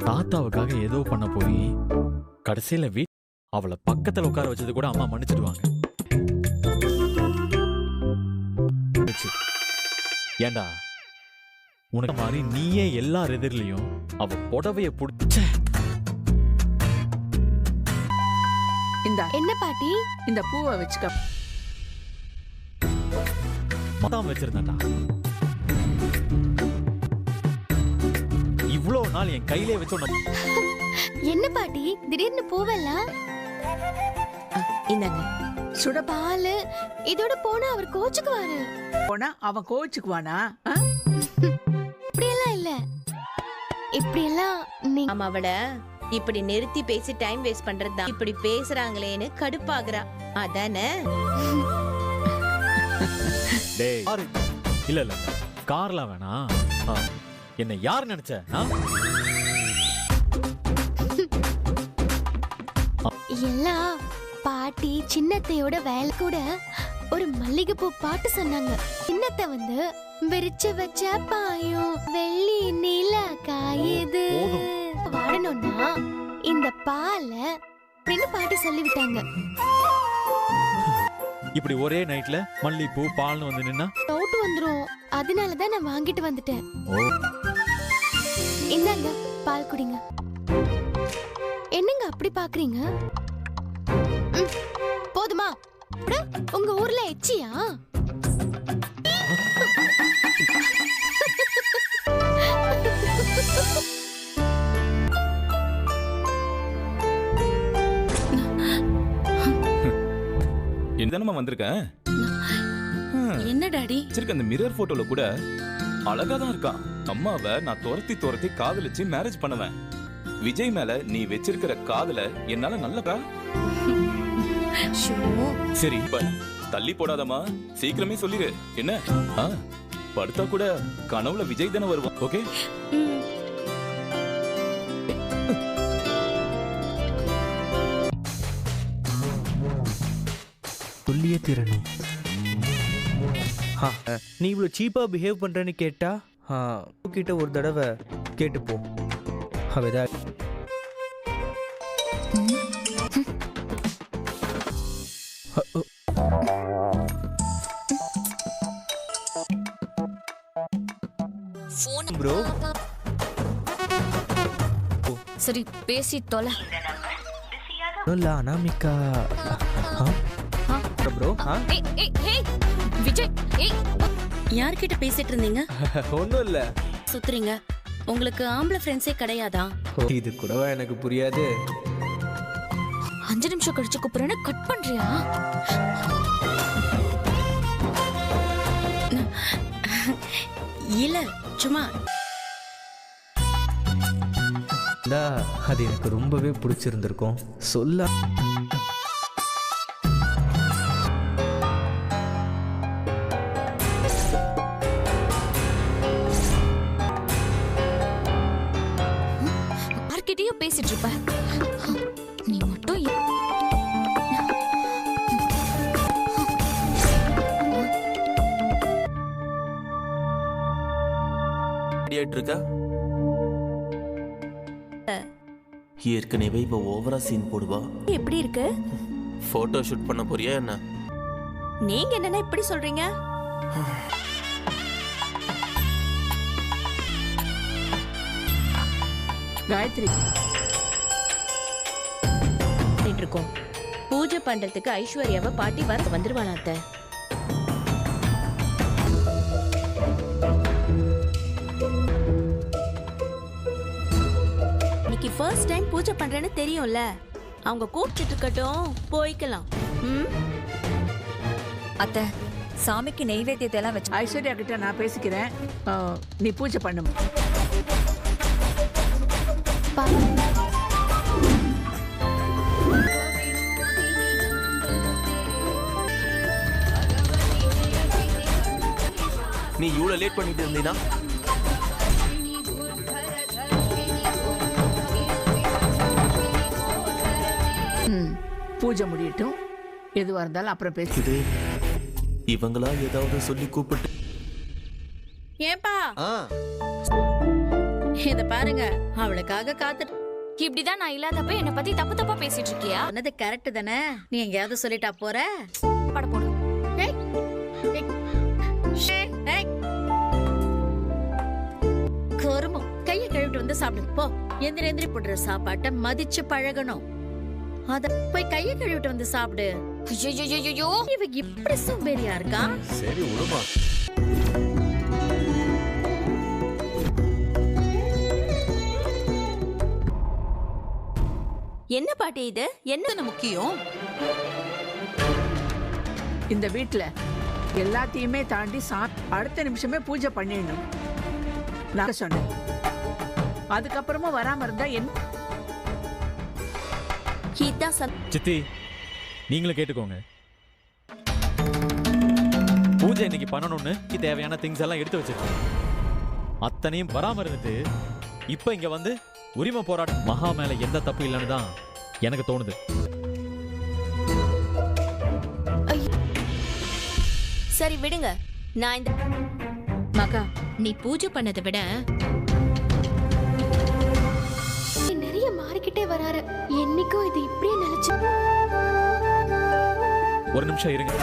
தாத்தாவுக்காக ஏதோ பண்ண போய் கடைசியில அவளை பக்கத்துல உட்கார வச்சது கூட அம்மா மன்னிச்சிடுவாங்க. ஏண்டா உனக்கு மாதிரி நீயே எல்லார் எதிரிலையும் அவ புடவைய புடிச்ச. என்ன பாட்டி இந்த பூவை வச்சுக்க. மதாம் வச்சிருந்தாண்டா. இவ்வளவு நாள் என் கையிலே வச்சோம். என்ன பாட்டி திடீர்னு பூவெல்லாம்? இந்தாங்க சுட பால். இதோட போனா அவர் கோச்சுக்குவாரு. போனா அவன் கோச்சுக்குவானா? இப்படியெல்லாம் இல்ல. இப்படியெல்லாம் ஆமா, அவள இப்படி நிறுத்தி பேசி டைம் வேஸ்ட் பண்றதுதான். இப்படி பேசுறாங்களேன்னு கடுப்பாகுறா அதானே? இல்ல இல்ல கார்லாம் வேணாம். என்ன யார் நினைச்ச? எல்லாம் பாட்டி சின்னத்தையோட வேலை கூட ஒரு மல்லிகைப்பூ பாட்டு சொன்னாங்க. சின்னத்தை வந்து விரிச்சு வச்ச பாயும் வெள்ளி நீல காயுது வாடணும்னா இந்த பால அப்படின்னு பாட்டி சொல்லிவிட்டாங்க. இப்படி ஒரே நைட்ல மல்லிப்பூ பால்னு வந்து நின்னா டவுட் வந்துரும். அதனாலதான் நான் வாங்கிட்டு வந்துட்டேன். இந்தாங்க பால் குடிங்க. என்னங்க அப்படி பாக்குறீங்க? போதுமா? உங்க ஊர்ல எச்சியா? என்னமா வந்திருக்கேன்? என்ன டாடி? அந்த மிரர் போட்டோல கூட அழகா தான் இருக்கான். அம்மாவை நான் துரத்தி காதலிச்சு மேரேஜ் பண்ணுவேன். விஜய் மேல நீ வச்சிருக்கிற காதல என்னால நல்லதா? சரி தள்ளி போடாதம்மா, சீக்கிரமே சொல்லிரு. என்ன படுத்தா கூட கனவுல விஜய் தானே வருவான். ஓகே சொல்லியே தீரணும். நீ இவ்வளோ சீப்பாக பிஹேவ் பண்ணுறேன்னு கேட்டா கிட்ட ஒரு தடவை கேட்டுப்போ. அவதா ப்ரோ சரி பேசி தொலை. அனாமிகா ப்ரோ. விஜய் யார்கிட்ட பேசிட்டு இருந்தீங்க? ஒன்றும் இல்லை. சுத்துறீங்க. உங்களுக்கு ஆம்பளை ஃப்ரெண்ட்ஸே கிடையாதா? இது கூடவா எனக்கு புரியாது. 5 நிமிஷம் கழிச்சு கூப்பிடுறேன்னு கட் பண்றியா? இல்ல சும்மா. அது எனக்கு ரொம்பவே பிடிச்சிருந்திருக்கும். சொல்ல யார்கிட்டயும் பேசிட்டு இருப்ப நீ மட்டும். ஏற்கனவே இப்ப ஓவரா சீன் போடுவா. எப்படி இருக்கு? போட்டோ ஷூட் பண்ண போறியா என்ன? நீங்க என்னன்னா இப்படி சொல்றீங்க? காயத்ரி இருக்கோம். பூஜை பண்றதுக்கு ஐஸ்வர்யாவை பாட்டி வந்துருவானா? அத்தை இன்னைக்கு ஃபர்ஸ்ட் டைம் பூஜை பண்றேன்னு தெரியும்ல. அவங்க கூப்பிட்டு இருக்கட்டும், போய்க்கலாம். அத்தை சாமிக்கு நெய்வேத்தியத்தை எல்லாம் வச்சு ஐஸ்வர்யா கிட்ட நான் பேசிக்கிறேன். நீ பூஜை பண்ணும். நீ இவ்வளவு லேட் பண்ணிட்டு இருந்தீனா? பூஜை முடியட்டும், எதுவா இருந்தாலும் அப்புறம் பேசுது. இவங்களா ஏதாவது சொல்லி கூப்பிட்டு. ஏன்பா இத பாருங்க, அவளுக்காக காத்துட்டு இப்படிதான் நான் இல்லாதப்ப என்ன பத்தி தப்பு தப்பா பேசிட்டு இருக்கியா? சொன்னது கரெக்ட் தானே? நீ எங்கேயாவது சொல்லிட்டா போற? பட போடு. ஏய், ஏய், ஏய், ஏய். கருமம், கையை கழுவிட்டு வந்து சாப்பிடு போ. எந்திரி போடுற சாப்பாட்டை மதிச்சு பழகணும். அத போய் கையை கழுவிட்டு வந்து சாப்பிடு. ஐயோ, இவ இப்படி சோம்பேறியா இருக்கா? சரி விடுமா. என்ன பாட்டி இது? என்ன முக்கியம்? இந்த வீட்ல எல்லாத்தையுமே தாண்டி அடுத்த நிமிஷமே பூஜை பண்ணிடணும் நான் சொன்னேன். அதுக்கப்புறமா வராம இருந்தா என்ன? சித்தி நீங்களும் கேட்டுக்கோங்க. பூஜை இன்னைக்கு பண்ணணும்னு தேவையான திங்ஸ் எல்லாம் எடுத்து வச்சிருக்கேன். அத்தனையும் வராம இருந்துட்டு இப்ப இங்க வந்து உரிமை போராட்டம். மகா மேல எந்த தப்பு இல்லைன்னு தான் எனக்கு தோணுது. சரி விடுங்க. நான் இந்த மகா, நீ பூஜை பண்ணதை விட நிறைய மாறிக்கிட்டே வராரு. என்னைக்கும் இது இப்படியே நினைச்சு. ஒரு நிமிஷம் இருங்க.